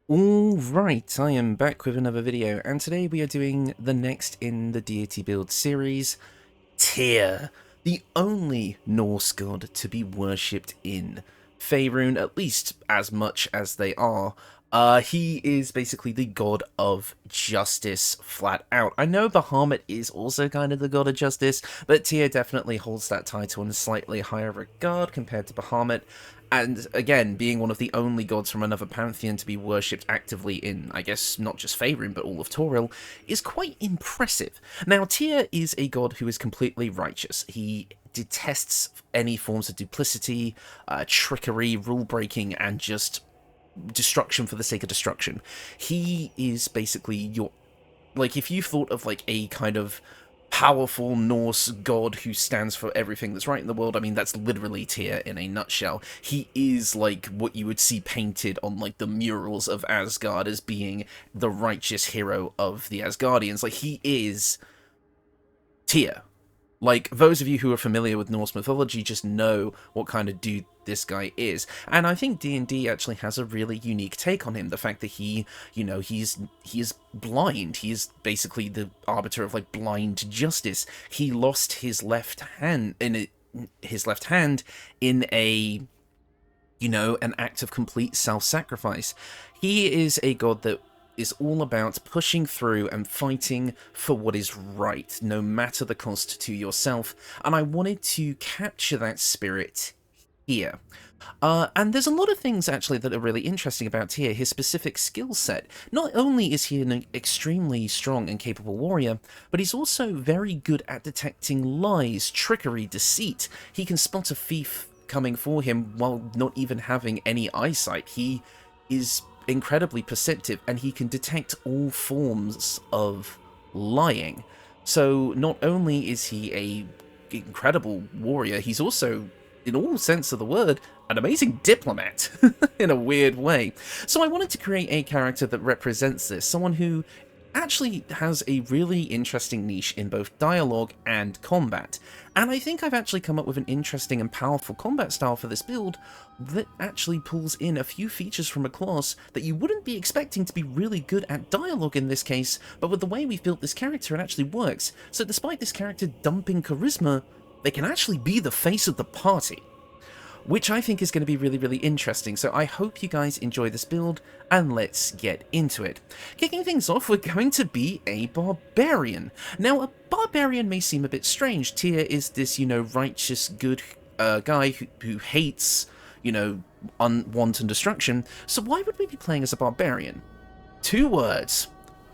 Alright, I am back with another video, and today we are doing the next in the Deity build series, Tyr, the only Norse god to be worshipped in Faerun, at least as much as they are. He is basically the god of justice, flat out. I know Bahamut is also kind of the god of justice, but Tyr definitely holds that title in a slightly higher regard compared to Bahamut. And again, being one of the only gods from another pantheon to be worshipped actively in, I guess, not just Faerun, but all of Toril, is quite impressive. Now, Tyr is a god who is completely righteous. He detests any forms of duplicity, trickery, rule-breaking, and just destruction for the sake of destruction. He is basically your... Like, if you thought of, like, a kind of powerful Norse god who stands for everything that's right in the world, I mean, that's literally Tyr in a nutshell. He is like what you would see painted on like the murals of Asgard as being the righteous hero of the Asgardians. Like, he is Tyr. Like, those of you who are familiar with Norse mythology just know what kind of dude this guy is. And I think D&D actually has a really unique take on him. The fact that he, you know, he is blind. He is basically the arbiter of, like, blind justice. He lost his left hand in a, you know, an act of complete self-sacrifice. He is a god that is all about pushing through and fighting for what is right, no matter the cost to yourself, and I wanted to capture that spirit here. And there's a lot of things, actually, that are really interesting about Tyr, his specific skill set. Not only is he an extremely strong and capable warrior, but he's also very good at detecting lies, trickery, deceit. He can spot a thief coming for him while not even having any eyesight. He is incredibly perceptive, and he can detect all forms of lying. So not only is he a incredible warrior, he's also, in all sense of the word, an amazing diplomat in a weird way. So I wanted to create a character that represents this, someone who actually has a really interesting niche in both dialogue and combat. And I think I've actually come up with an interesting and powerful combat style for this build that actually pulls in a few features from a class that you wouldn't be expecting to be really good at dialogue in this case, but with the way we've built this character, it actually works. So despite this character dumping charisma, they can actually be the face of the party, which I think is going to be really, really interesting. So I hope you guys enjoy this build, and let's get into it. Kicking things off, we're going to be a Barbarian. Now, a Barbarian may seem a bit strange. Tyr is this, you know, righteous, good guy who hates, you know, wanton destruction. So why would we be playing as a Barbarian? Two words: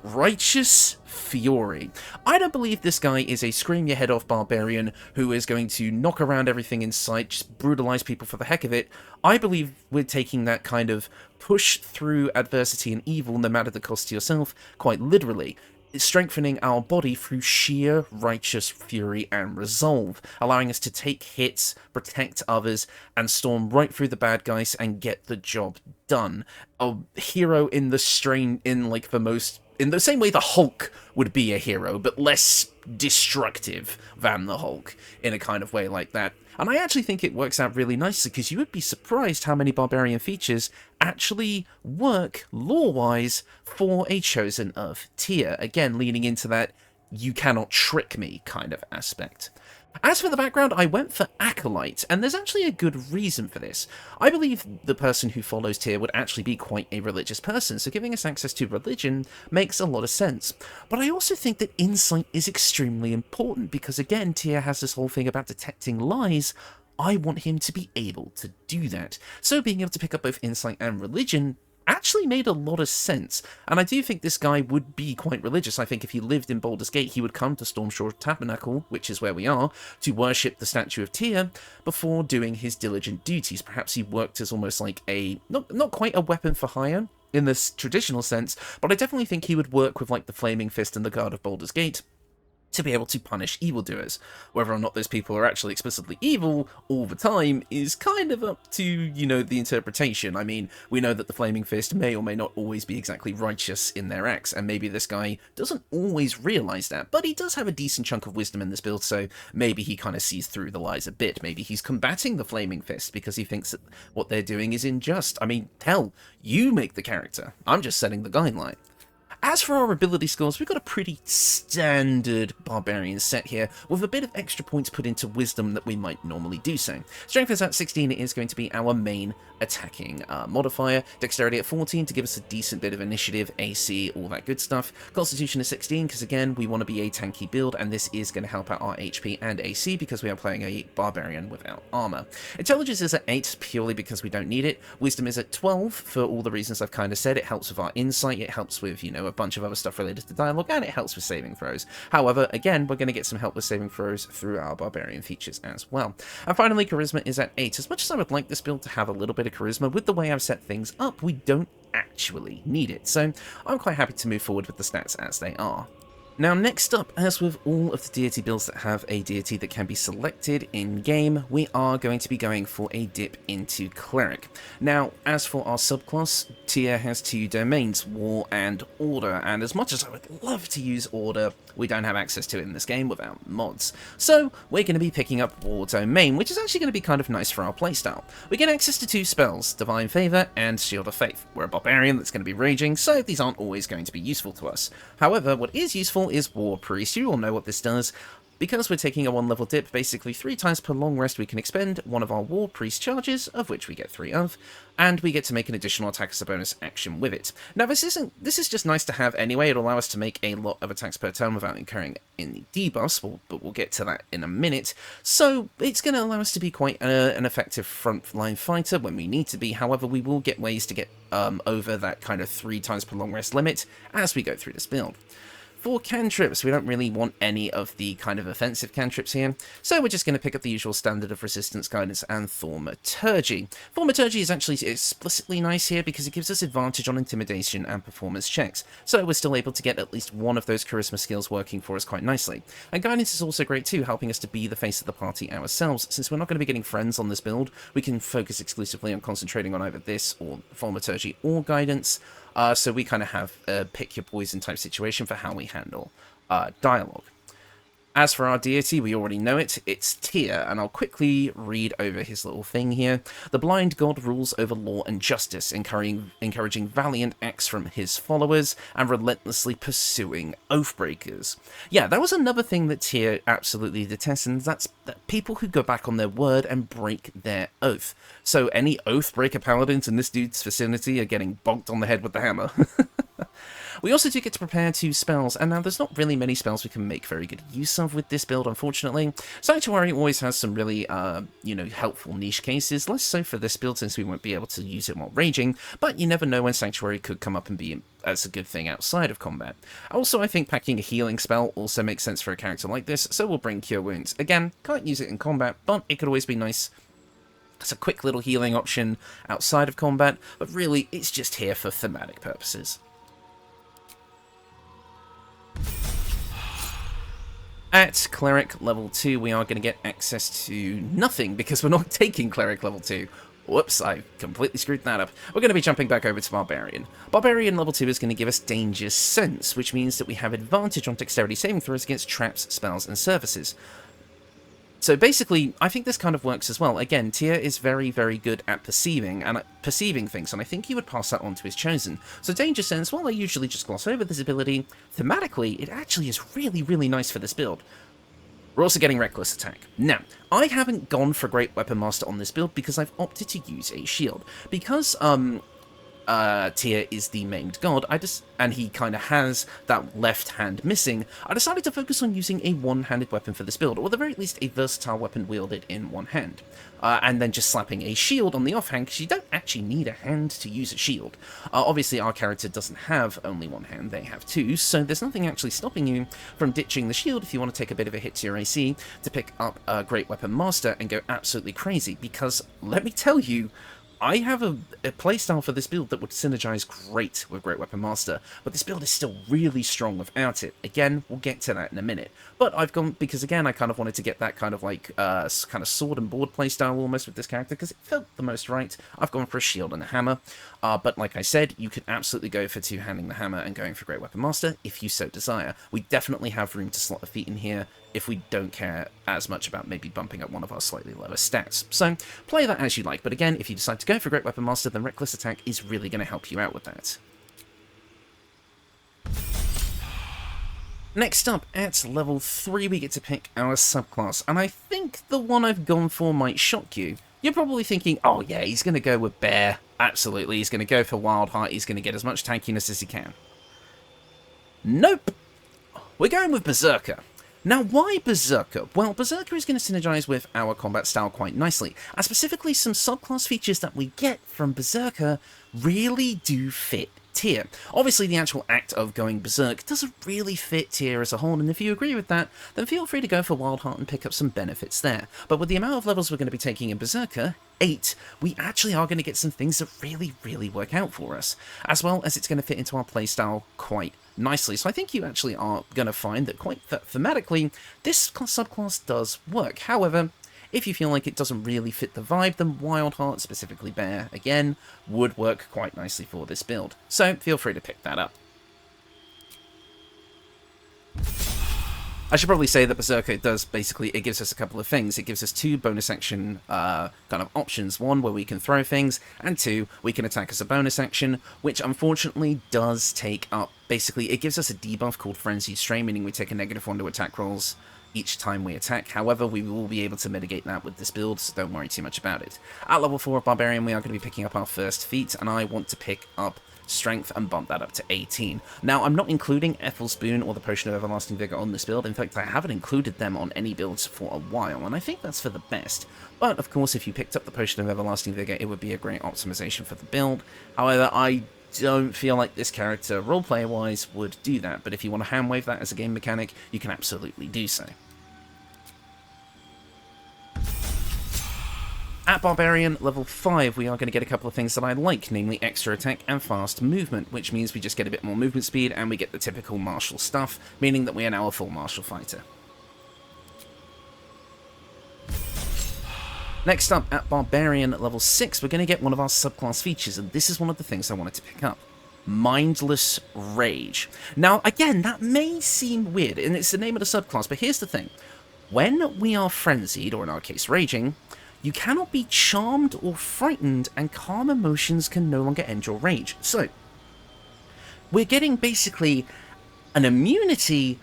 righteous fury. I don't believe this guy is a scream your head off barbarian who is going to knock around everything in sight, just brutalize people for the heck of it. I believe we're taking that kind of push through adversity and evil, no matter the cost to yourself, quite literally. It's strengthening our body through sheer righteous fury and resolve, allowing us to take hits, protect others, and storm right through the bad guys and get the job done. A hero in the same way the Hulk would be a hero, but less destructive than the Hulk, in a kind of way like that. And I actually think it works out really nicely, because you would be surprised how many Barbarian features actually work, lore-wise, for a Chosen of Tyr. Again, leaning into that you cannot trick me kind of aspect. As for the background, I went for Acolyte, and there's actually a good reason for this. I believe the person who follows Tyr would actually be quite a religious person, so giving us access to religion makes a lot of sense. But I also think that insight is extremely important, because again, Tyr has this whole thing about detecting lies. I want him to be able to do that. So being able to pick up both insight and religion actually made a lot of sense, and I do think this guy would be quite religious. I think if he lived in Baldur's Gate, he would come to Stormshore Tabernacle, which is where we are, to worship the statue of Tyr before doing his diligent duties. Perhaps he worked as almost like a, not quite a weapon for hire in this traditional sense, but I definitely think he would work with like the Flaming Fist and the Guard of Baldur's Gate to be able to punish evildoers. Whether or not those people are actually explicitly evil all the time is kind of up to, you know, the interpretation. I mean, we know that the Flaming Fist may or may not always be exactly righteous in their acts, and maybe this guy doesn't always realise that, but he does have a decent chunk of wisdom in this build, so maybe he kind of sees through the lies a bit. Maybe he's combating the Flaming Fist because he thinks that what they're doing is unjust. I mean, hell, you make the character. I'm just setting the guideline. As for our ability scores, we've got a pretty standard Barbarian set here, with a bit of extra points put into Wisdom that we might normally do so. Strength is at 16, it is going to be our main attacking modifier. Dexterity at 14 to give us a decent bit of initiative, AC, all that good stuff. Constitution is 16, because again, we want to be a tanky build, and this is going to help out our HP and AC, because we are playing a Barbarian without armor. Intelligence is at 8, purely because we don't need it. Wisdom is at 12, for all the reasons I've kind of said. It helps with our insight, it helps with, you know, a bunch of other stuff related to dialogue, and it helps with saving throws. However, again, we're going to get some help with saving throws through our Barbarian features as well. And finally, Charisma is at 8. As much as I would like this build to have a little bit of Charisma, with the way I've set things up, we don't actually need it. So I'm quite happy to move forward with the stats as they are. Now, next up, as with all of the deity builds that have a deity that can be selected in-game, we are going to be going for a dip into Cleric. Now, as for our subclass, Tyr has 2 domains, War and Order, and as much as I would love to use Order, we don't have access to it in this game without mods. So, we're going to be picking up War Domain, which is actually going to be kind of nice for our playstyle. We get access to 2 spells, Divine Favour and Shield of Faith. We're a Barbarian that's going to be raging, so these aren't always going to be useful to us. However, what is useful is War Priest. You all know what this does. Because we're taking a 1-level dip, basically 3 times per long rest we can expend one of our War Priest charges, of which we get 3 of, and we get to make an additional attack as a bonus action with it. Now this is just nice to have anyway. It'll allow us to make a lot of attacks per turn without incurring any debuffs, but we'll get to that in a minute. So it's going to allow us to be quite an effective frontline fighter when we need to be. However, we will get ways to get over that kind of 3 times per long rest limit as we go through this build. For cantrips, we don't really want any of the kind of offensive cantrips here, so we're just going to pick up the usual standard of Resistance, Guidance, and Thaumaturgy. Thaumaturgy is actually explicitly nice here because it gives us advantage on Intimidation and Performance checks, so we're still able to get at least one of those Charisma skills working for us quite nicely. And Guidance is also great too, helping us to be the face of the party ourselves. Since we're not going to be getting friends on this build, we can focus exclusively on concentrating on either this, or Thaumaturgy, or Guidance. So we kind of have a pick your poison type situation for how we handle dialogue. As for our deity, we already know it, it's Tyr, and I'll quickly read over his little thing here. The blind god rules over law and justice, encouraging valiant acts from his followers, and relentlessly pursuing oathbreakers. Yeah, that was another thing that Tyr absolutely detests, and that's that people who go back on their word and break their oath. So any oathbreaker paladins in this dude's vicinity are getting bonked on the head with the hammer. We also do get to prepare 2 spells, and now there's not really many spells we can make very good use of with this build, unfortunately. Sanctuary always has some really, helpful niche cases, less so for this build since we won't be able to use it while raging, but you never know when Sanctuary could come up and be as a good thing outside of combat. Also, I think packing a healing spell also makes sense for a character like this, so we'll bring Cure Wounds. Again, can't use it in combat, but it could always be nice. It's a quick little healing option outside of combat, but really, it's just here for thematic purposes. At Cleric level 2, we are going to get access to nothing because we're not taking Cleric level 2. Whoops, I completely screwed that up. We're going to be jumping back over to Barbarian. Barbarian level 2 is going to give us Danger Sense, which means that we have advantage on dexterity saving throws against traps, spells, and surfaces. So basically, I think this kind of works as well. Again, Tyr is very, very good at perceiving things, and I think he would pass that on to his Chosen. So Danger Sense, while I usually just gloss over this ability, thematically, it actually is really, really nice for this build. We're also getting Reckless Attack. Now, I haven't gone for Great Weapon Master on this build because I've opted to use a shield. Because, Tyr is the maimed god, and he kind of has that left hand missing, I decided to focus on using a one-handed weapon for this build, or at the very least a versatile weapon wielded in one hand. And then just slapping a shield on the offhand, because you don't actually need a hand to use a shield. Obviously, our character doesn't have only one hand, they have 2, so there's nothing actually stopping you from ditching the shield if you want to take a bit of a hit to your AC to pick up a Great Weapon Master and go absolutely crazy, because, let me tell you, I have a playstyle for this build that would synergize great with Great Weapon Master, but this build is still really strong without it. Again, we'll get to that in a minute. But I've gone, because again, I kind of wanted to get that kind of like, kind of sword and board playstyle almost with this character, because it felt the most right. I've gone for a shield and a hammer, but like I said, you could absolutely go for two-handing the hammer and going for Great Weapon Master if you so desire. We definitely have room to slot a feat in here if we don't care as much about maybe bumping up one of our slightly lower stats. So, play that as you like, but again, if you decide to go for Great Weapon Master, then Reckless Attack is really going to help you out with that. Next up, at level 3, we get to pick our subclass, and I think the one I've gone for might shock you. You're probably thinking, oh yeah, he's going to go with Bear. Absolutely, he's going to go for Wild Heart, he's going to get as much tankiness as he can. Nope! We're going with Berserker. Now, why Berserker? Well, Berserker is going to synergize with our combat style quite nicely, and specifically some subclass features that we get from Berserker really do fit Tier. Obviously, the actual act of going Berserk doesn't really fit Tier as a whole, and if you agree with that, then feel free to go for Wild Heart and pick up some benefits there. But with the amount of levels we're going to be taking in Berserker, 8, we actually are going to get some things that really work out for us, as well as it's going to fit into our playstyle quite nicely. So I think you actually are going to find that quite thematically, this subclass does work. However, if you feel like it doesn't really fit the vibe, then Wild Heart, specifically Bear, again, would work quite nicely for this build. So feel free to pick that up. I should probably say that Berserker does basically, it gives us a couple of things. It gives us 2 bonus action kind of options. 1, where we can throw things, and 2, we can attack as a bonus action, which unfortunately does take up, basically, it gives us a debuff called Frenzied Strain, meaning we take a -1 to attack rolls each time we attack. However, we will be able to mitigate that with this build, so don't worry too much about it. At level 4 of Barbarian, we are going to be picking up our first feat, and I want to pick up Strength and bump that up to 18. Now, I'm not including Ethel's Boon or the Potion of Everlasting Vigor on this build. In fact, I haven't included them on any builds for a while, and I think that's for the best. But, of course, if you picked up the Potion of Everlasting Vigor, it would be a great optimization for the build. However, I don't feel like this character, roleplayer-wise, would do that. But if you want to handwave that as a game mechanic, you can absolutely do so. At Barbarian, level 5, we are going to get a couple of things that I like, namely extra attack and fast movement, which means we just get a bit more movement speed and we get the typical martial stuff, meaning that we are now a full martial fighter. Next up, at Barbarian, level 6, we're going to get one of our subclass features, and this is one of the things I wanted to pick up. Mindless Rage. Now, again, that may seem weird, and it's the name of the subclass, but here's the thing. When we are frenzied, or in our case, raging, you cannot be charmed or frightened, and calm emotions can no longer end your rage. So, we're getting basically an immunity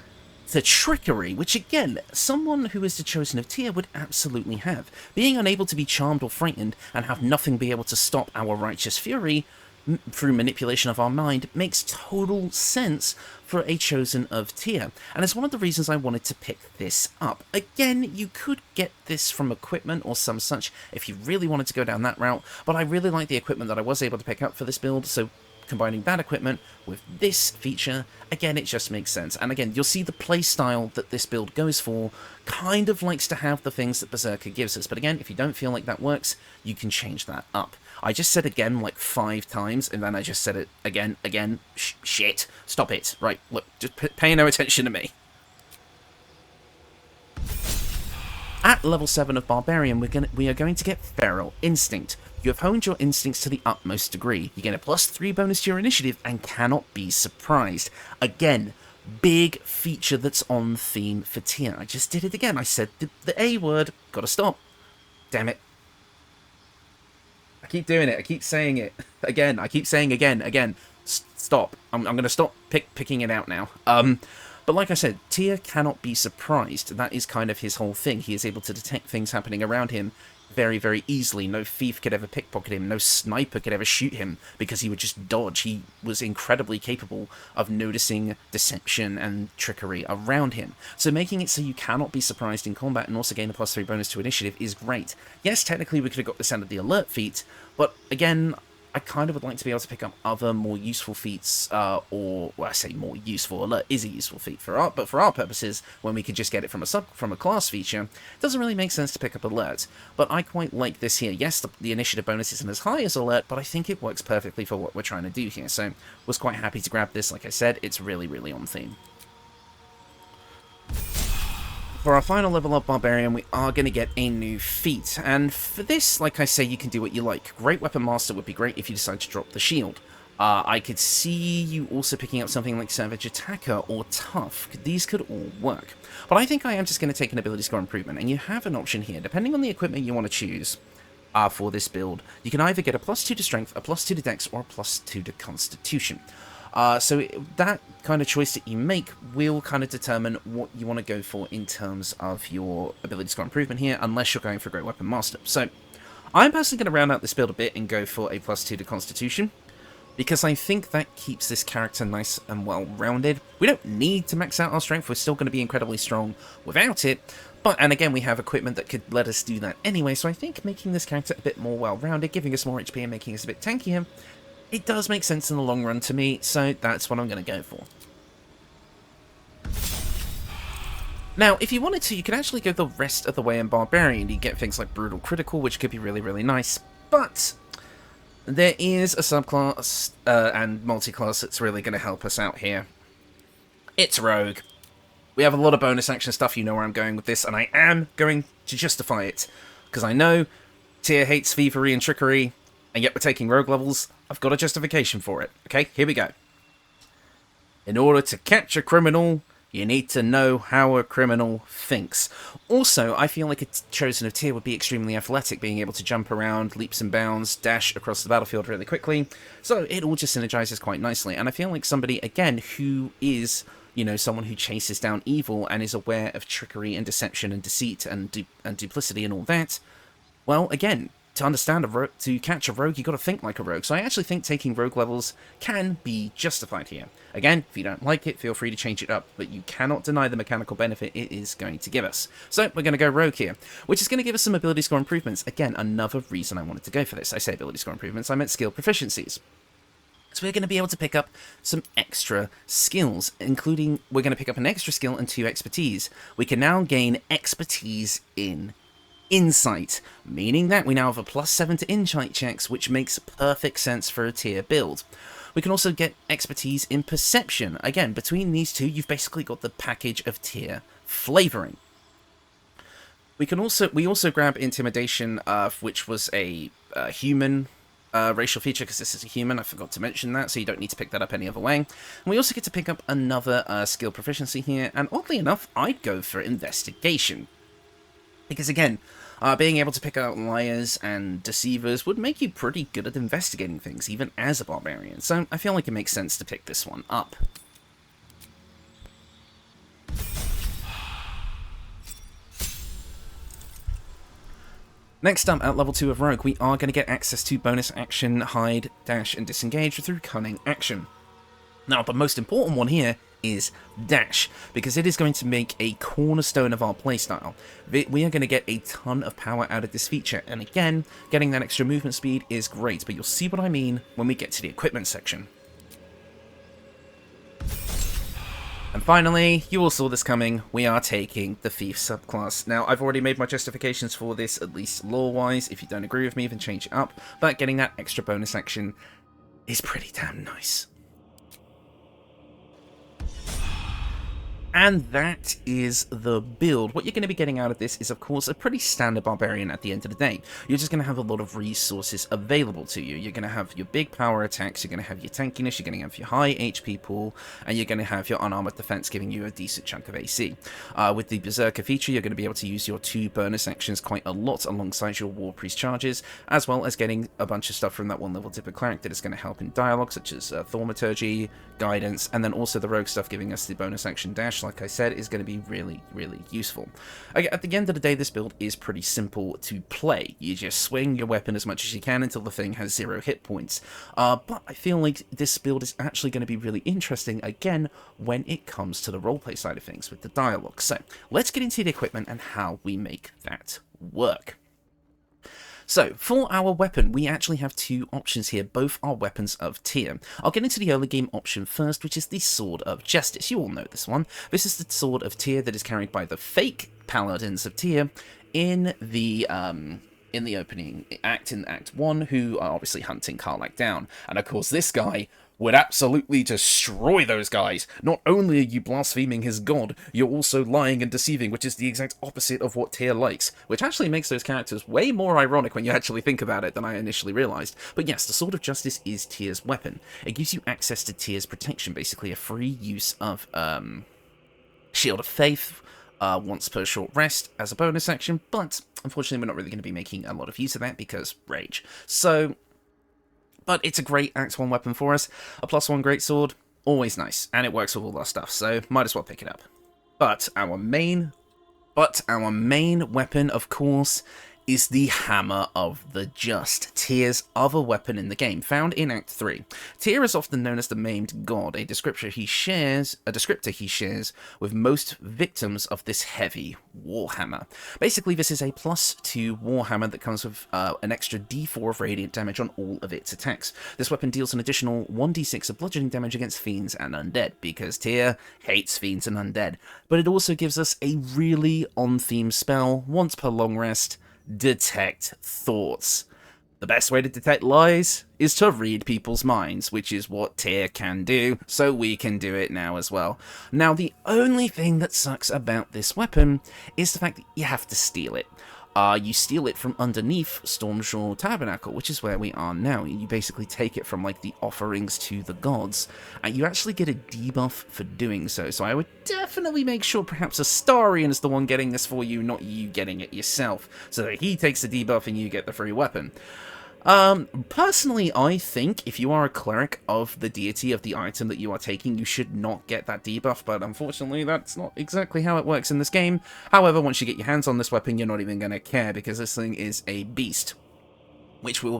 to trickery, which again, someone who is the Chosen of Tyr would absolutely have. Being unable to be charmed or frightened, and have nothing be able to stop our righteous fury through manipulation of our mind makes total sense for a Chosen of Tyr, and it's one of the reasons I wanted to pick this up. Again, you could get this from equipment or some such if you really wanted to go down that route, but I really like the equipment that I was able to pick up for this build, so combining that equipment with this feature, again, it just makes sense. And again, you'll see the playstyle that this build goes for kind of likes to have the things that Berserker gives us, but again, if you don't feel like that works, you can change that up. I just said again like 5 times, and then I just said it again, shit, stop it. Right, look, just pay no attention to me. At level 7 of Barbarian, we are going to get Feral Instinct. You have honed your instincts to the utmost degree. You get a +3 bonus to your initiative and cannot be surprised. Again, big feature that's on theme for Tyr. I just did it again. I said the A word. Gotta stop. Damn it. I keep doing it. I keep saying it. Again. I keep saying again. Stop. I'm going to stop picking it out now. But like I said, Tyr cannot be surprised. That is kind of his whole thing. He is able to detect things happening around him very, very easily. No thief could ever pickpocket him. No sniper could ever shoot him because he would just dodge. He was incredibly capable of noticing deception and trickery around him. So making it so you cannot be surprised in combat and also gain a +3 bonus to initiative is great. Yes, technically we could have got this out of the alert feat, but again, I kind of would like to be able to pick up other more useful feats, or well, I say more useful. Alert is a useful feat for art, but for our purposes, when we could just get it from a class feature, it doesn't really make sense to pick up alert. But I quite like this here. Yes, the initiative bonus isn't as high as alert, but I think it works perfectly for what we're trying to do here. So was quite happy to grab this. Like I said, it's really, really on theme. For our final level up Barbarian, we are going to get a new feat, and for this, like I say, you can do what you like. Great Weapon Master would be great if you decide to drop the shield. I could see you also picking up something like Savage Attacker or Tough. These could all work. But I think I am just going to take an ability score improvement, and you have an option here. Depending on the equipment you want to choose for this build, you can either get a +2 to Strength, a +2 to Dex, or a +2 to Constitution. So that kind of choice that you make will kind of determine what you want to go for in terms of your ability score improvement here, unless you're going for Great Weapon Master. So I'm personally going to round out this build a bit and go for a +2 to Constitution, because I think that keeps this character nice and well-rounded. We don't need to max out our strength, we're still going to be incredibly strong without it, and again, we have equipment that could let us do that anyway, so I think making this character a bit more well-rounded, giving us more HP and making us a bit tankier, it does make sense in the long run to me, so that's what I'm going to go for. Now, if you wanted to, you could actually go the rest of the way in Barbarian. You get things like Brutal Critical, which could be really, really nice, but there is a subclass and multi-class that's really going to help us out here. It's Rogue. We have a lot of bonus action stuff, you know where I'm going with this, and I am going to justify it, because I know Tyr hates thievery and trickery, and yet we're taking rogue levels. I've got a justification for it. Okay, here we go. In order to catch a criminal, you need to know how a criminal thinks. Also, I feel like a chosen of Tyr would be extremely athletic, being able to jump around, leaps and bounds, dash across the battlefield really quickly. So it all just synergizes quite nicely. And I feel like somebody, again, who is, you know, someone who chases down evil and is aware of trickery and deception and deceit and duplicity and all that, well, again, to understand to catch a rogue, you got to think like a rogue. So I actually think taking rogue levels can be justified here. Again, if you don't like it, feel free to change it up, but you cannot deny the mechanical benefit it is going to give us. So we're going to go rogue here, which is going to give us some ability score improvements. Again, another reason I wanted to go for this. I say ability score improvements, I meant skill proficiencies. So we're going to be able to pick up some extra skills, including we're going to pick up an extra skill and 2 expertise. We can now gain expertise in Insight, meaning that we now have a +7 to Insight checks, which makes perfect sense for a Tyr build. We can also get expertise in Perception. Again, between these two, you've basically got the package of Tyr flavoring. We also grab Intimidation, which was a human racial feature, because this is a human. I forgot to mention that, so you don't need to pick that up any other way. And we also get to pick up another skill proficiency here, and oddly enough, I'd go for Investigation. Because again, being able to pick out liars and deceivers would make you pretty good at investigating things, even as a barbarian. So I feel like it makes sense to pick this one up. Next up, at level 2 of Rogue, we are going to get access to bonus action, hide, dash, and disengage through cunning action. Now, the most important one here is dash, because it is going to make a cornerstone of our playstyle. We are going to get a ton of power out of this feature, and again, getting that extra movement speed is great, but you'll see what I mean when we get to the equipment section. And finally, you all saw this coming, we are taking the Thief subclass. Now, I've already made my justifications for this, at least lore-wise. If you don't agree with me, then change it up, but getting that extra bonus action is pretty damn nice. And that is the build. What you're going to be getting out of this is, of course, a pretty standard barbarian at the end of the day. You're just going to have a lot of resources available to you. You're going to have your big power attacks, you're going to have your tankiness, you're going to have your high HP pool, and you're going to have your unarmored defense giving you a decent chunk of AC. With the Berserker feature, you're going to be able to use your 2 bonus actions quite a lot alongside your War Priest charges, as well as getting a bunch of stuff from that 1-level type of cleric that is going to help in dialogue, such as thaumaturgy, guidance, and then also the rogue stuff giving us the bonus action dash, like I said, is going to be really, really useful. At the end of the day, this build is pretty simple to play. You just swing your weapon as much as you can until the thing has 0 hit points. But I feel like this build is actually going to be really interesting, again, when it comes to the roleplay side of things with the dialogue. So, let's get into the equipment and how we make that work. So, for our weapon, we actually have two options here. Both are weapons of tier. I'll get into the early game option first, which is the Sword of Justice. You all know this one. This is the Sword of Tyr that is carried by the fake Paladins of Tyr in the opening act, in Act 1, who are obviously hunting Karlach down. And of course, this guy would absolutely destroy those guys. Not only are you blaspheming his god, you're also lying and deceiving, which is the exact opposite of what Tyr likes, which actually makes those characters way more ironic when you actually think about it than I initially realised. But yes, the Sword of Justice is Tyr's weapon. It gives you access to Tyr's protection, basically a free use of Shield of Faith once per short rest as a bonus action, but unfortunately we're not really going to be making a lot of use of that because rage. So, but it's a great Act 1 weapon for us. A +1 greatsword, always nice, and it works with all our stuff, so might as well pick it up. But our main weapon, of course, is the Hammer of the Just, Tyr's other weapon in the game, found in Act 3. Tyr is often known as the Maimed God, a descriptor he shares with most victims of this heavy warhammer. Basically, this is a +2 warhammer that comes with an extra d4 of radiant damage on all of its attacks. This weapon deals an additional 1d6 of bludgeoning damage against fiends and undead, because Tyr hates fiends and undead. But it also gives us a really on-theme spell, once per long rest, Detect Thoughts. The best way to detect lies is to read people's minds, which is what Tyr can do, so we can do it now as well. Now, the only thing that sucks about this weapon is the fact that you have to steal it. You steal it from underneath Stormshore Tabernacle, which is where we are now. You basically take it from, like, the offerings to the gods, and you actually get a debuff for doing so. So I would definitely make sure perhaps Astarion is the one getting this for you, not you getting it yourself, so that he takes the debuff and you get the free weapon. Personally, I think if you are a cleric of the deity of the item that you are taking, you should not get that debuff, but unfortunately that's not exactly how it works in this game. However, once you get your hands on this weapon, you're not even going to care, because this thing is a beast, which we will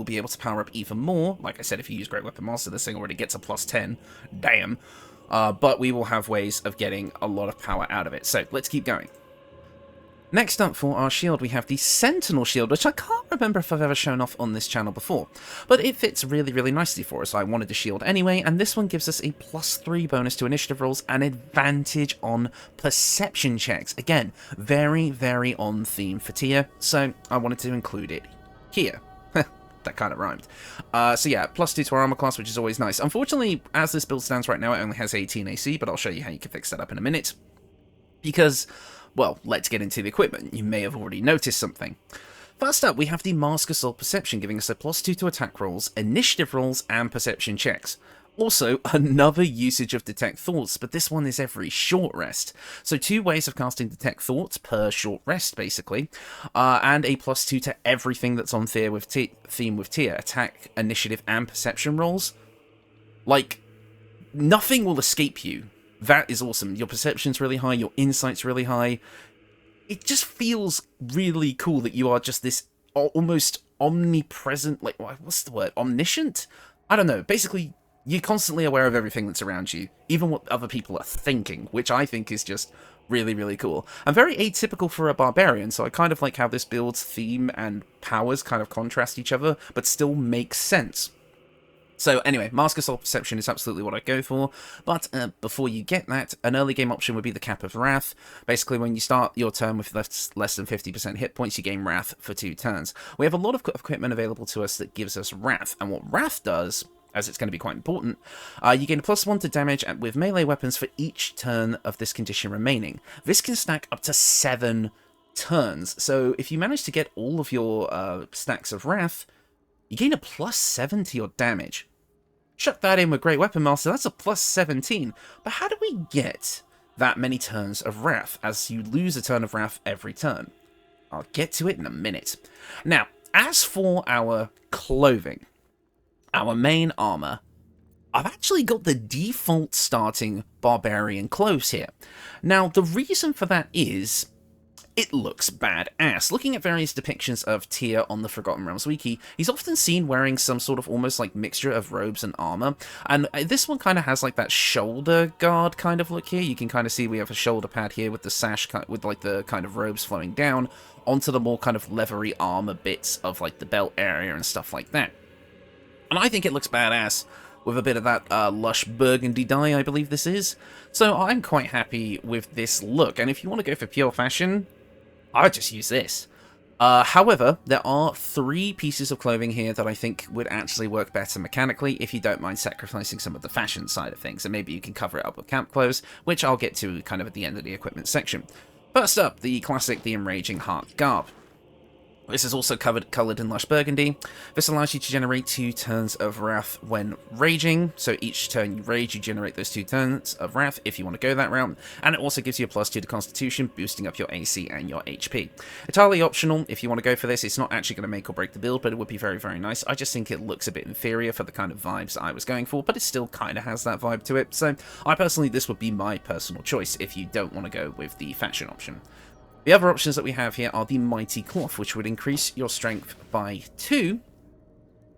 be able to power up even more. Like I said, if you use Great Weapon Master, this thing already gets a +10. Damn. But we will have ways of getting a lot of power out of it. So let's keep going. Next up for our shield, we have the Sentinel Shield, which I can't remember if I've ever shown off on this channel before, but it fits really, really nicely for us. I wanted the shield anyway, and this one gives us a +3 bonus to initiative rolls and advantage on perception checks. Again, very, very on theme for Tyr, so I wanted to include it here. That kind of rhymed. So yeah, +2 to our armor class, which is always nice. Unfortunately, as this build stands right now, it only has 18 AC, but I'll show you how you can fix that up in a minute, because, well, let's get into the equipment. You may have already noticed something. First up, we have the Mask of Soul Perception, giving us a +2 to attack rolls, initiative rolls, and perception checks. Also, another usage of Detect Thoughts, but this one is every short rest. So 2 ways of casting Detect Thoughts per short rest, basically, and a +2 to everything that's on theme with Tyr, attack, initiative, and perception rolls. Like, nothing will escape you. That is awesome. Your perception's really high, your insight's really high. It just feels really cool that you are just this almost omnipresent, like, what's the word? Omniscient? I don't know. Basically, you're constantly aware of everything that's around you, even what other people are thinking, which I think is just really, really cool. And very atypical for a barbarian, so I kind of like how this build's theme and powers kind of contrast each other, but still make sense. So anyway, Mask of Soul Perception is absolutely what I go for, but before you get that, an early game option would be the Cap of Wrath. Basically, when you start your turn with less than 50% hit points, you gain Wrath for 2 turns. We have a lot of equipment available to us that gives us Wrath, and what Wrath does, as it's going to be quite important, you gain a +1 to damage with melee weapons for each turn of this condition remaining. This can stack up to 7 turns, so if you manage to get all of your stacks of Wrath, you gain a +7 to your damage. Chuck that in with Great Weapon Master, that's a +17. But how do we get that many turns of Wrath, as you lose a turn of Wrath every turn? I'll get to it in a minute. Now, as for our clothing, our main armor, I've actually got the default starting Barbarian clothes here. Now, the reason for that is, it looks badass. Looking at various depictions of Tyr on the Forgotten Realms wiki, he's often seen wearing some sort of almost like mixture of robes and armor, and this one kind of has like that shoulder guard kind of look here. You can kind of see we have a shoulder pad here with the sash with like the kind of robes flowing down onto the more kind of leathery armor bits of like the belt area and stuff like that. And I think it looks badass with a bit of that lush burgundy dye, I believe this is. So I'm quite happy with this look, and if you want to go for pure fashion, I'd just use this. However, there are 3 pieces of clothing here that I think would actually work better mechanically if you don't mind sacrificing some of the fashion side of things, and maybe you can cover it up with camp clothes, which I'll get to kind of at the end of the equipment section. First up, the classic The Enraging Heart Garb. This is also coloured in lush burgundy. This allows you to generate 2 turns of wrath when raging. So each turn you rage, you generate those 2 turns of wrath if you want to go that route. And it also gives you a +2 to Constitution, boosting up your AC and your HP. Entirely optional if you want to go for this. It's not actually going to make or break the build, but it would be very, very nice. I just think it looks a bit inferior for the kind of vibes that I was going for, but it still kind of has that vibe to it. So I personally, this would be my personal choice if you don't want to go with the fashion option. The other options that we have here are the Mighty Cloth, which would increase your strength by 2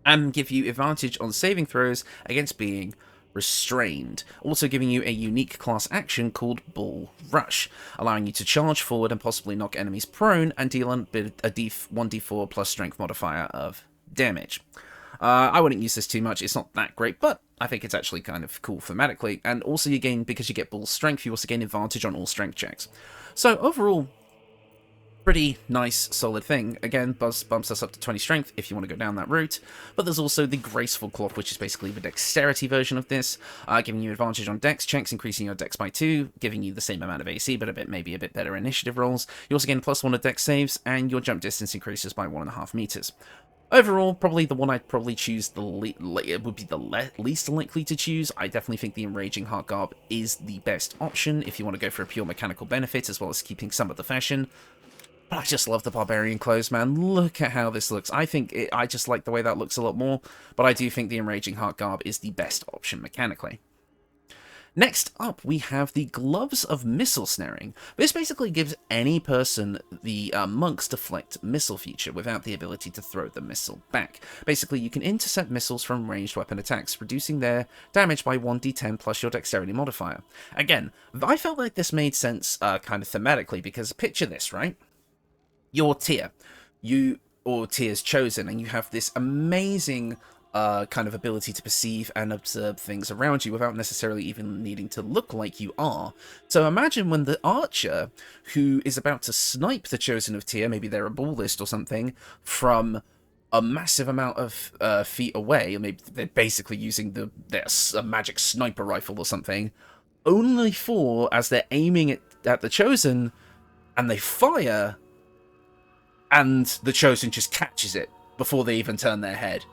and give you advantage on saving throws against being restrained, also giving you a unique class action called Bull Rush, allowing you to charge forward and possibly knock enemies prone and deal a 1d4 plus strength modifier of damage. I wouldn't use this too much, it's not that great, but I think it's actually kind of cool thematically, and also you gain, because you get Bull Strength, you also gain advantage on all strength checks. So overall, pretty nice, solid thing. Again, bumps us up to 20 strength if you want to go down that route. But there's also the Graceful Cloth, which is basically the dexterity version of this, giving you advantage on dex checks, increasing your dex by 2, giving you the same amount of AC, but maybe a bit better initiative rolls. You also gain +1 to dex saves, and your jump distance increases by 1.5 meters. Overall, probably the one I'd probably choose it would be the least likely to choose. I definitely think the Enraging Heart Garb is the best option if you want to go for a pure mechanical benefit, as well as keeping some of the fashion. But I just love the Barbarian clothes, man. Look at how this looks. I just like the way that looks a lot more, but I do think the Enraging Heart Garb is the best option mechanically. Next up, we have the Gloves of Missile Snaring. This basically gives any person the Monk's Deflect missile feature without the ability to throw the missile back. Basically, you can intercept missiles from ranged weapon attacks, reducing their damage by 1d10 plus your dexterity modifier. Again, I felt like this made sense kind of thematically, because picture this, right? You're Tyr, or Tyr's chosen, and you have this amazing kind of ability to perceive and observe things around you without necessarily even needing to look like you are. So imagine when the archer, who is about to snipe the chosen of Tyr, maybe they're a ballist or something, from a massive amount of feet away, or maybe they're basically using a magic sniper rifle or something, only for, as they're aiming at the chosen, and they fire, and the chosen just catches it before they even turn their head,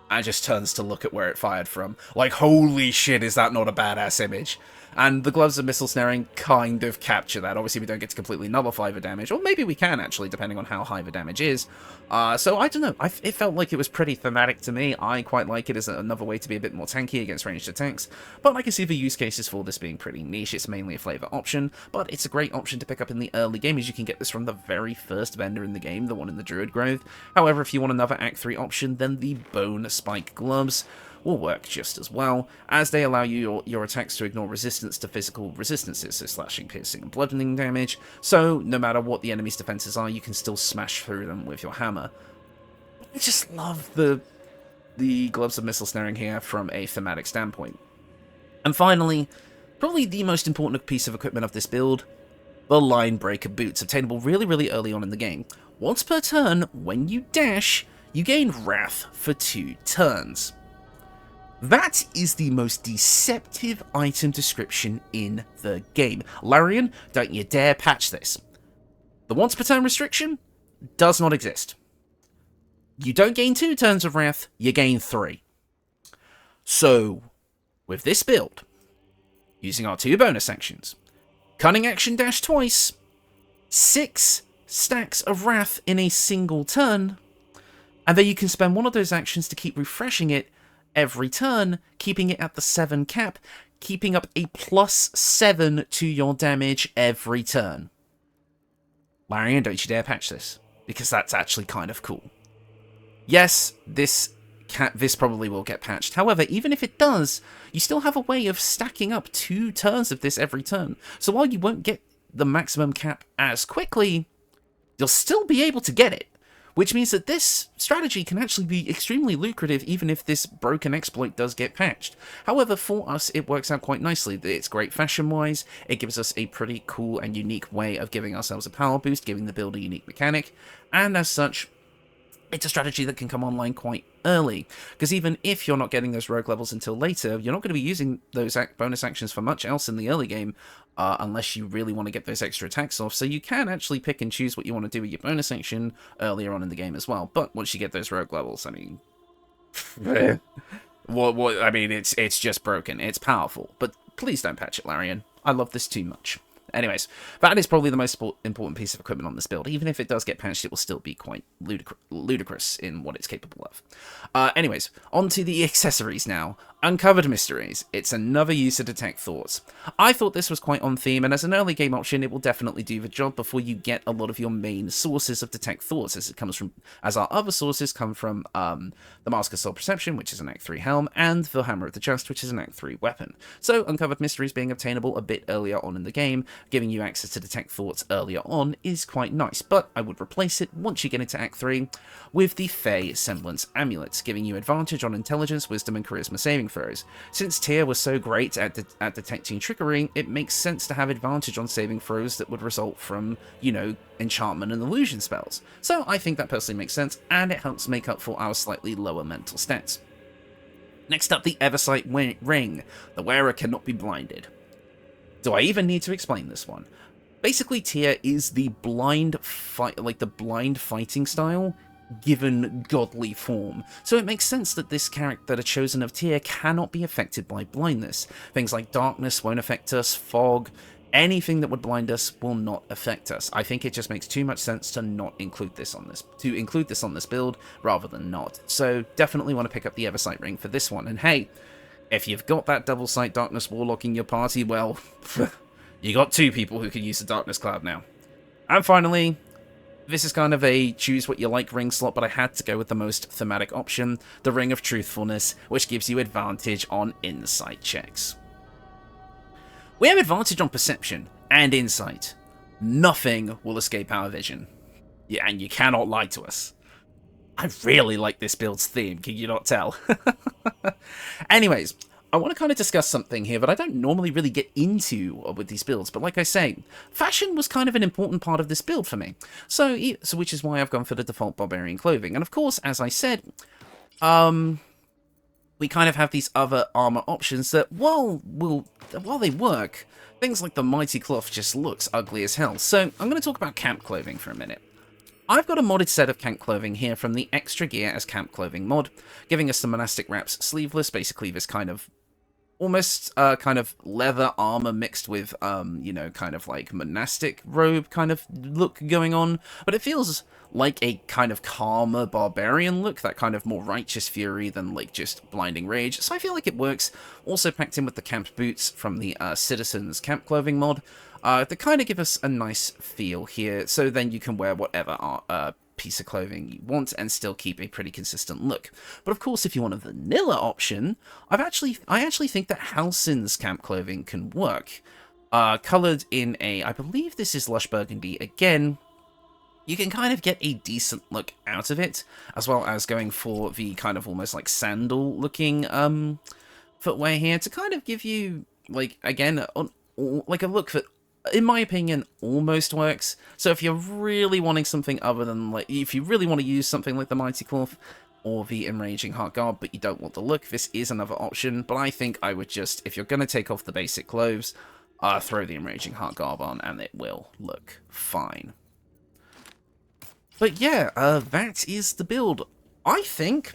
and just turns to look at where it fired from. Like, holy shit, is that not a badass image? And the Gloves of Missile Snaring kind of capture that. Obviously, we don't get to completely nullify the damage, or maybe we can, actually, depending on how high the damage is. So, I don't know. It felt like it was pretty thematic to me. I quite like it as another way to be a bit more tanky against ranged attacks, but I can see the use cases for this being pretty niche. It's mainly a flavor option, but it's a great option to pick up in the early game, as you can get this from the very first vendor in the game, the one in the Druid Grove. However, if you want another Act 3 option, then the Bone Spike Gloves will work just as well, as they allow you your attacks to ignore resistance to physical resistances, so slashing, piercing, and bludgeoning damage, so no matter what the enemy's defenses are, you can still smash through them with your hammer. I just love the Gloves of Missile Snaring here from a thematic standpoint. And finally, probably the most important piece of equipment of this build, the Line Breaker Boots, obtainable really, really early on in the game. Once per turn, when you dash, you gain Wrath for 2 turns. That is the most deceptive item description in the game. Larian, don't you dare patch this. The once per turn restriction does not exist. You don't gain 2 turns of Wrath, you gain 3. So, with this build, using our 2 bonus actions, Cunning Action dash twice, 6 stacks of Wrath in a single turn, and then you can spend one of those actions to keep refreshing it every turn, keeping it at the 7 cap, keeping up a +7 to your damage every turn. Larian, don't you dare patch this, because that's actually kind of cool. Yes, this probably will get patched. However, even if it does, you still have a way of stacking up 2 turns of this every turn. So while you won't get the maximum cap as quickly, you'll still be able to get it. Which means that this strategy can actually be extremely lucrative even if this broken exploit does get patched. However, for us, it works out quite nicely. It's great fashion-wise, it gives us a pretty cool and unique way of giving ourselves a power boost, giving the build a unique mechanic, and as such, it's a strategy that can come online quite early, because even if you're not getting those rogue levels until later, you're not going to be using those bonus actions for much else in the early game, unless you really want to get those extra attacks off, so you can actually pick and choose what you want to do with your bonus action earlier on in the game as well. But once you get those rogue levels, I mean... I mean, it's just broken. It's powerful, but please don't patch it, Larian. I love this too much. Anyways, that is probably the most important piece of equipment on this build. Even if it does get patched, it will still be quite ludicrous in what it's capable of. Anyways, on to the accessories now. Uncovered Mysteries. It's another use to detect thoughts. I thought this was quite on theme, and as an early game option, it will definitely do the job before you get a lot of your main sources of detect thoughts, as our other sources come from the Mask of Soul Perception, which is an Act 3 helm, and the Hammer of the Just, which is an Act 3 weapon. So, Uncovered Mysteries being obtainable a bit earlier on in the game, giving you access to detect thoughts earlier on, is quite nice, but I would replace it once you get into Act 3 with the Fey Semblance Amulets, giving you advantage on Intelligence, Wisdom, and Charisma saving throws. Since Tyr was so great at detecting trickery, it makes sense to have advantage on saving throws that would result from, you know, enchantment and illusion spells. So I think that personally makes sense, and it helps make up for our slightly lower mental stats. Next up, the Eversight Ring. The wearer cannot be blinded. Do I even need to explain this one? Basically, Tyr is the blind fighting style given godly form, so it makes sense that this character that are chosen of Tyr cannot be affected by blindness. Things like darkness won't affect us, fog, anything that would blind us will not affect us. I think it just makes too much sense to not include this on this build rather than not. So definitely want to pick up the Eversight Ring for this one. And hey, if you've got that Double Sight Darkness Warlock in your party, well, you got 2 people who can use the Darkness Cloud now. And finally, this is kind of a choose-what-you-like ring slot, but I had to go with the most thematic option, the Ring of Truthfulness, which gives you advantage on insight checks. We have advantage on perception and insight. Nothing will escape our vision. Yeah, and you cannot lie to us. I really like this build's theme, can you not tell? Anyways, I want to kind of discuss something here that I don't normally really get into with these builds, but like I say, fashion was kind of an important part of this build for me. So which is why I've gone for the default Barbarian clothing. And of course, as I said, we kind of have these other armor options that, while they work, things like the Mighty Cloth just looks ugly as hell. So I'm going to talk about camp clothing for a minute. I've got a modded set of camp clothing here from the Extra Gear as Camp Clothing mod, giving us the Monastic Wraps sleeveless, basically this kind of almost kind of leather armor mixed with, you know, kind of like monastic robe kind of look going on, but it feels like a kind of calmer barbarian look, that kind of more righteous fury than like just blinding rage, so I feel like it works. Also packed in with the camp boots from the Citizens Camp Clothing mod, that kind of give us a nice feel here, so then you can wear whatever piece of clothing you want and still keep a pretty consistent look. But of course, if you want a vanilla option, I actually think that Halsin's camp clothing can work. Coloured in I believe this is Lush Burgundy again, you can kind of get a decent look out of it, as well as going for the kind of almost like sandal looking footwear here to kind of give you, like, again, like a look that, in my opinion, almost works. So if you're really wanting something other than, like, if you really want to use something like the Mighty Cloth or the Enraging Heart Garb, but you don't want the look, this is another option. But I think I would just, if you're going to take off the basic clothes, throw the Enraging Heart Garb on, and it will look fine. But yeah, that is the build. I think,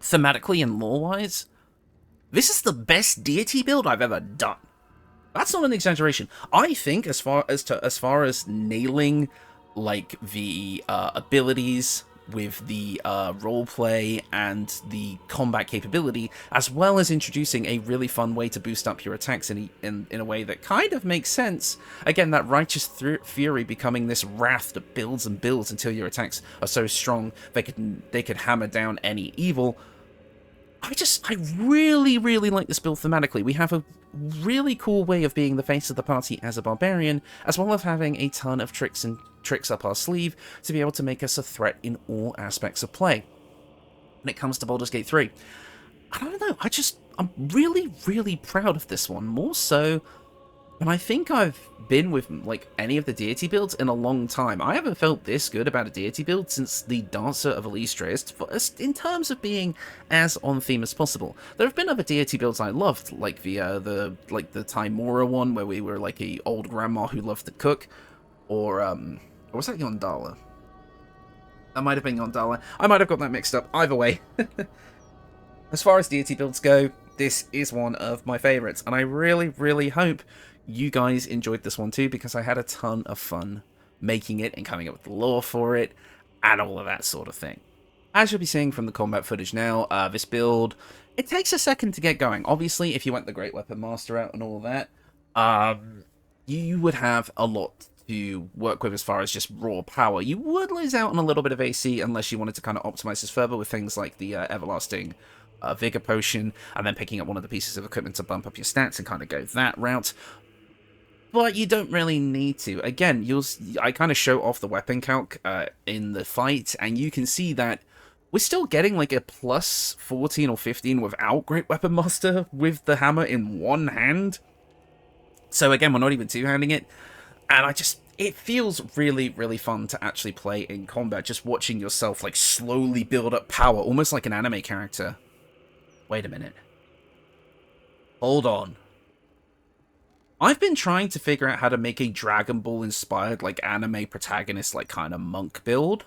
thematically and lore-wise, this is the best Deity build I've ever done. That's not an exaggeration. I think as far as nailing like the abilities, with the roleplay and the combat capability, as well as introducing a really fun way to boost up your attacks in a way that kind of makes sense. Again, that righteous fury becoming this wrath that builds and builds until your attacks are so strong they could hammer down any evil. I really, really like this build thematically. We have a really cool way of being the face of the party as a barbarian, as well as having a ton of tricks up our sleeve to be able to make us a threat in all aspects of play. When it comes to Baldur's Gate 3, I don't know, I'm really, really proud of this one, more so than I think I've been with, like, any of the Deity builds in a long time. I haven't felt this good about a Deity build since the Dancer of Elistris, in terms of being as on theme as possible. There have been other Deity builds I loved, like the Timora one, where we were like a old grandma who loved to cook, or was that Yondala? That might have been Yondala. I might have got that mixed up. Either way, as far as Deity builds go, this is one of my favorites, and I really, really hope you guys enjoyed this one too, because I had a ton of fun making it and coming up with the lore for it and all of that sort of thing. As you'll be seeing from the combat footage now, this build, it takes a second to get going. Obviously, if you went the Great Weapon Master out and all that, you would have a lot to work with as far as just raw power. You would lose out on a little bit of AC unless you wanted to kind of optimize this further with things like the Everlasting Vigor Potion, and then picking up one of the pieces of equipment to bump up your stats and kind of go that route. But you don't really need to. Again, I kind of show off the weapon calc in the fight, and you can see that we're still getting like a plus 14 or 15 without Great Weapon Master with the hammer in one hand. So again, we're not even two-handing it, and it feels really, really fun to actually play in combat, just watching yourself like slowly build up power, almost like an anime character. Wait a minute. Hold on. I've been trying to figure out how to make a Dragon Ball inspired, like, anime protagonist, like, kind of monk build.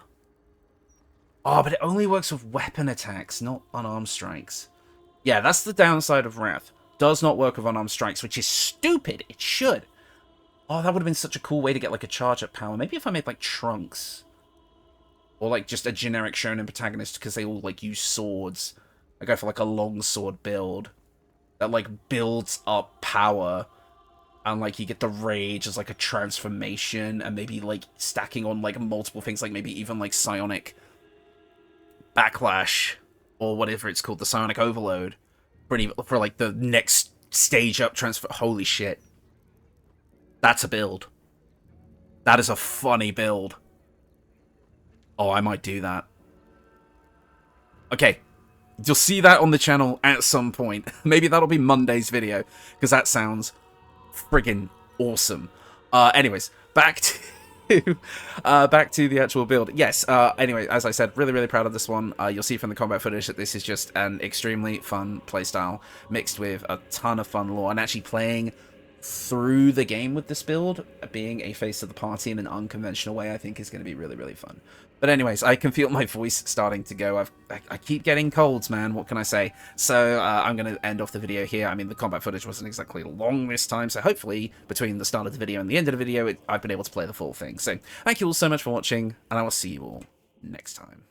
Oh, but it only works with weapon attacks, not unarmed strikes. Yeah, that's the downside of Wrath. Does not work with unarmed strikes, which is stupid. It should. Oh, that would have been such a cool way to get, like, a charge up power. Maybe if I made, like, Trunks. Or, like, just a generic shonen protagonist, because they all, like, use swords. I go for, like, a longsword build that, like, builds up power. And, like, you get the rage as, like, a transformation, and maybe, like, stacking on, like, multiple things, like, maybe even, like, psionic backlash, or whatever it's called, the psionic overload, for like, the next stage up transfer. Holy shit. That's a build. That is a funny build. Oh, I might do that. Okay. You'll see that on the channel at some point. Maybe that'll be Monday's video, because that sounds friggin' awesome. Anyways, back to the actual build. Yes, anyway, as I said, really, really proud of this one. You'll see from the combat footage that this is just an extremely fun playstyle, mixed with a ton of fun lore, and actually playing through the game with this build, being a face of the party in an unconventional way, I think is going to be really, really fun. But anyways, I can feel my voice starting to go. I keep getting colds, man. What can I say? So I'm going to end off the video here. I mean, the combat footage wasn't exactly long this time, so hopefully between the start of the video and the end of the video, I've been able to play the full thing. So thank you all so much for watching, and I will see you all next time.